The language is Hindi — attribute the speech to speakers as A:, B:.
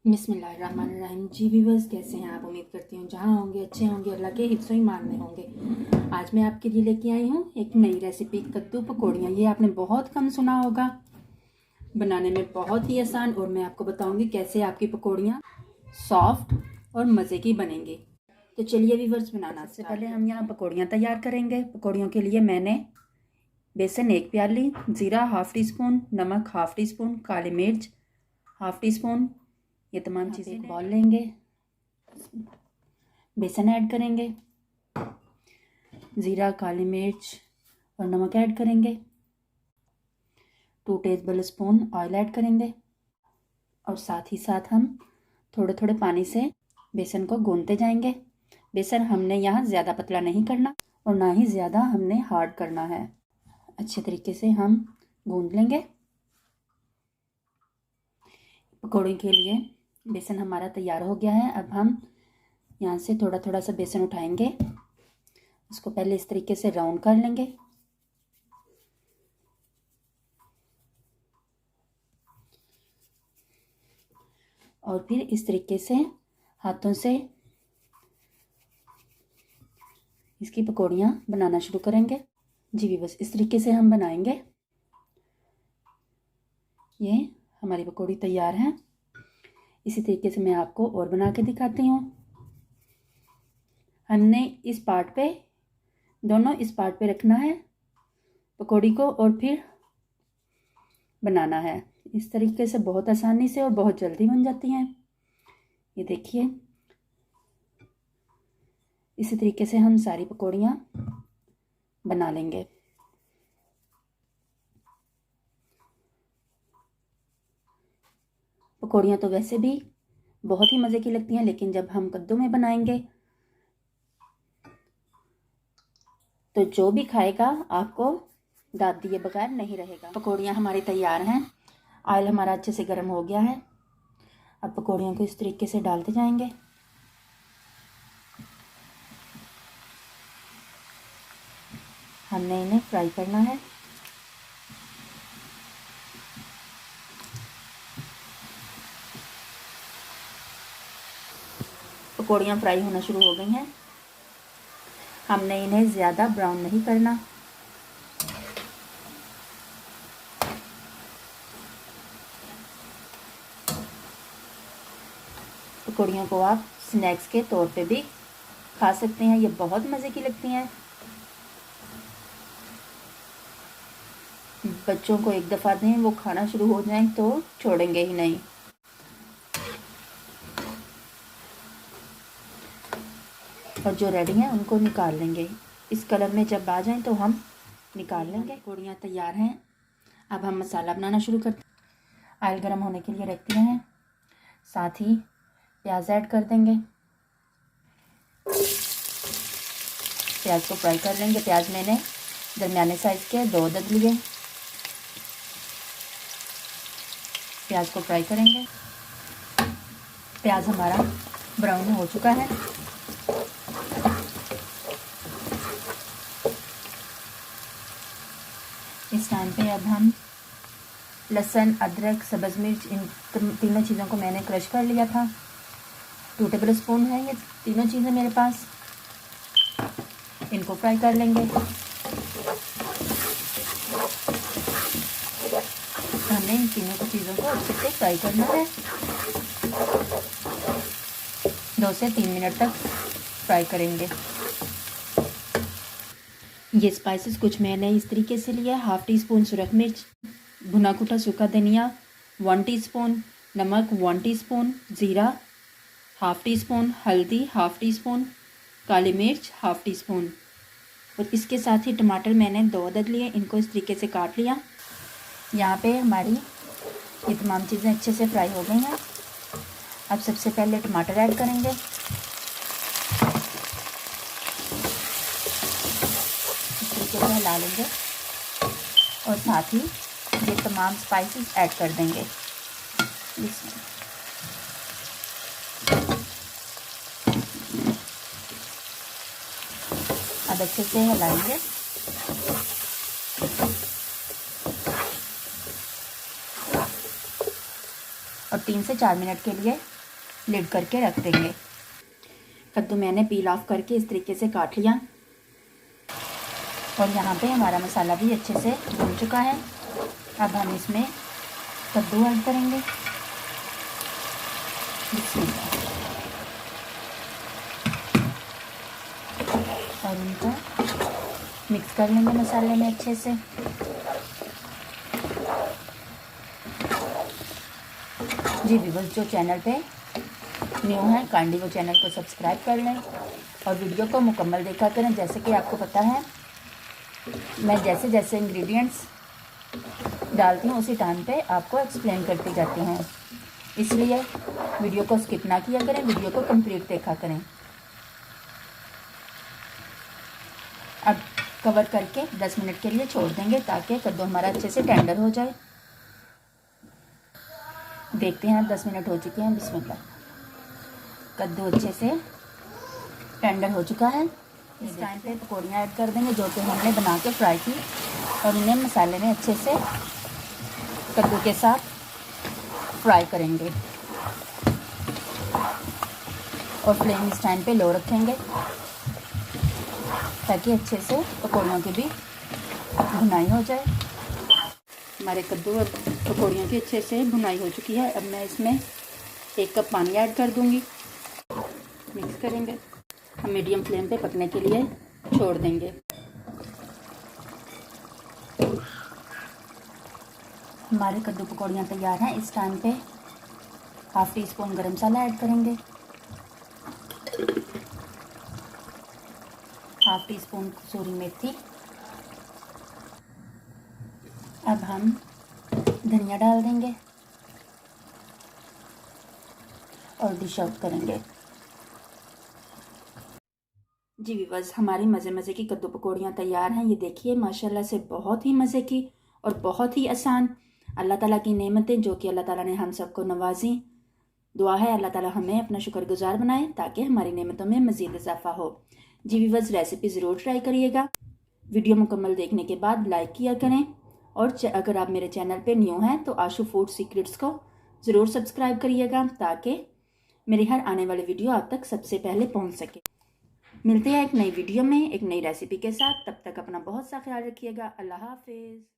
A: बिस्मिल्लाहिर्रहमानिर्रहीम। जी व्यूअर्स, कैसे हैं आप? उम्मीद करती हूँ जहाँ होंगे अच्छे होंगे, अल्लाह के हिफ्ज़ो ईमान में होंगे। आज मैं आपके लिए लेके आई हूँ एक नई रेसिपी, कद्दू पकौड़ियाँ। ये आपने बहुत कम सुना होगा, बनाने में बहुत ही आसान, और मैं आपको बताऊँगी कैसे आपकी पकौड़ियाँ सॉफ्ट और मज़े की बनेंगी। तो चलिए व्यूअर्स, बनाना। सबसे पहले हम यहाँ पकौड़ियाँ तैयार करेंगे। पकौड़ियों के लिए मैंने बेसन 1 प्याली, ज़ीरा हाफ़ टी स्पून, नमक हाफ़ टी स्पून, काली मिर्च हाफ़ टी स्पून, ये तमाम चीज़ें एक बॉल लेंगे। बेसन ऐड करेंगे, ज़ीरा, काली मिर्च और नमक ऐड करेंगे। 2 टेबल स्पून ऑयल ऐड करेंगे, और साथ ही साथ हम थोड़े थोड़े पानी से बेसन को गूंथते जाएंगे। बेसन हमने यहाँ ज़्यादा पतला नहीं करना और ना ही ज़्यादा हमने हार्ड करना है। अच्छे तरीके से हम गूंथ लेंगे। पकौड़े के लिए बेसन हमारा तैयार हो गया है। अब हम यहाँ से थोड़ा थोड़ा सा बेसन उठाएंगे, उसको पहले इस तरीके से राउंड कर लेंगे। और फिर इस तरीके से हाथों से इसकी पकौड़ियाँ बनाना शुरू करेंगे। जी भी बस इस तरीके से हम बनाएंगे। ये हमारी पकौड़ी तैयार है। इसी तरीके से मैं आपको और बना के दिखाती हूँ। हमने इस पार्ट पे, दोनों इस पार्ट पे रखना है पकौड़ी को, और फिर बनाना है। इस तरीके से बहुत आसानी से और बहुत जल्दी बन जाती हैं। ये देखिए, इसी तरीके से हम सारी पकौड़ियाँ बना लेंगे। पकौड़ियाँ तो वैसे भी बहुत ही मज़े की लगती हैं, लेकिन जब हम कद्दू में बनाएंगे तो जो भी खाएगा आपको दाद दिए बगैर नहीं रहेगा। पकौड़ियाँ हमारी तैयार हैं। ऑयल हमारा अच्छे से गर्म हो गया है। अब पकौड़ियों को इस तरीके से डालते जाएंगे। हमने इन्हें फ्राई करना है। पकौड़ियाँ फ्राई होना शुरू हो गई हैं। हमने इन्हें ज़्यादा ब्राउन नहीं करना। पकौड़ियों को आप स्नैक्स के तौर पे भी खा सकते हैं। ये बहुत मज़े की लगती हैं। बच्चों को एक दफ़ा दें, वो खाना शुरू हो जाएं तो छोड़ेंगे ही नहीं। और जो रेडी हैं उनको निकाल लेंगे। इस कलर में जब आ जाएं तो हम निकाल लेंगे। पकौड़ियाँ तैयार हैं। अब हम मसाला बनाना शुरू करते हैं। ऑयल गर्म होने के लिए रख दिए हैं। साथ ही प्याज ऐड कर देंगे। प्याज को फ्राई कर लेंगे। प्याज मैंने दरमियाने साइज़ के 2 अदद लिए। प्याज को फ्राई करेंगे। प्याज हमारा ब्राउन हो चुका है। इस टाइम पे अब हम लहसुन, अदरक, सब्ज़ मिर्च, इन तीनों चीज़ों को मैंने क्रश कर लिया था। 2 टेबल स्पून है ये तीनों चीज़ें मेरे पास। इनको फ्राई कर लेंगे। हमें इन तीनों चीज़ों को अच्छे से फ्राई करना है। 2 से 3 मिनट तक फ्राई करेंगे। ये स्पाइसेस कुछ मैंने इस तरीके से लिया। हाफ़ टी स्पून सुरख मिर्च, भुना कुटा सूखा धनिया 1 टीस्पून, नमक 1 टीस्पून, ज़ीरा हाफ़ टी स्पून, हल्दी हाफ़ टी स्पून, काली मिर्च हाफ़ टी स्पून, और इसके साथ ही टमाटर मैंने 2 अदद लिए। इनको इस तरीके से काट लिया। यहाँ पे हमारी ये तमाम चीज़ें अच्छे से फ्राई हो गई हैं। अब सबसे पहले टमाटर ऐड करेंगे। इस तरीके से हिला लेंगे और साथ ही ये तमाम स्पाइसेस ऐड कर देंगे। अब अच्छे से हिलाएंगे। और 3 से 4 मिनट के लिए लिड करके रख देंगे। कद्दू मैंने पील ऑफ करके इस तरीके से काट लिया और यहाँ पे हमारा मसाला भी अच्छे से भून चुका है। अब हम इसमें कद्दू ऐड करेंगे। और उनको मिक्स कर लेंगे मसाले में अच्छे से। जी व्यूअर्स, जो चैनल पे न्यू है काइंडली वो चैनल को सब्सक्राइब कर लें और वीडियो को मुकम्मल देखा करें। जैसे कि आपको पता है मैं जैसे जैसे इंग्रेडिएंट्स डालती हूँ उसी टाइम पे आपको एक्सप्लेन करती जाती हूँ, इसलिए वीडियो को स्किप ना किया करें, वीडियो को कंप्लीट देखा करें। अब कवर करके 10 मिनट के लिए छोड़ देंगे ताकि कद्दू हमारा अच्छे से टेंडर हो जाए। देखते हैं 10 मिनट हो चुके हैं। बिस्मिल्लाह, कद्दू अच्छे से टेंडर हो चुका है। इस टाइम पे पकौड़ियाँ ऐड कर देंगे जो कि हमने बना के फ्राई की और इन्हें मसाले में अच्छे से कद्दू के साथ फ्राई करेंगे और फ्लेम इस टाइम पे लो रखेंगे ताकि अच्छे से पकौड़ियों की भी भुनाई हो जाए। हमारे कद्दू और पकौड़ियों की अच्छे से भुनाई हो चुकी है। अब मैं इसमें 1 कप पानी ऐड कर दूंगी। मिक्स करेंगे। हम मीडियम फ्लेम पे पकने के लिए छोड़ देंगे। हमारे कद्दू पकौड़ियाँ तैयार हैं। इस टाइम पे 1/2 टीस्पून गरम मसाला ऐड करेंगे, 1/2 टीस्पून कसूरी मेथी। अब हम धनिया डाल देंगे और डिश आउट करेंगे। जी व्यूअर्स, हमारी मज़े मज़े की कद्दू पकौड़ियाँ तैयार हैं। ये देखिए माशाल्लाह से बहुत ही मज़े की और बहुत ही आसान। अल्लाह ताला की नेमतें जो कि अल्लाह ताला ने हम सबको नवाजी। दुआ है अल्लाह ताला हमें अपना शुक्रगुजार बनाए ताकि हमारी नेमतों में मज़ीद इजाफा हो। जी व्यूअर्स, रेसिपी ज़रूर ट्राई करिएगा। वीडियो मुकम्मल देखने के बाद लाइक किया करें और अगर आप मेरे चैनल पे न्यू हैं तो आशू फूड सीक्रेट्स को ज़रूर सब्सक्राइब करिएगा ताकि मेरी हर आने वाली वीडियो आप तक सबसे पहले पहुंच सके। मिलते हैं एक नई वीडियो में एक नई रेसिपी के साथ। तब तक अपना बहुत सा ख्याल रखिएगा। अल्लाह हाफिज़।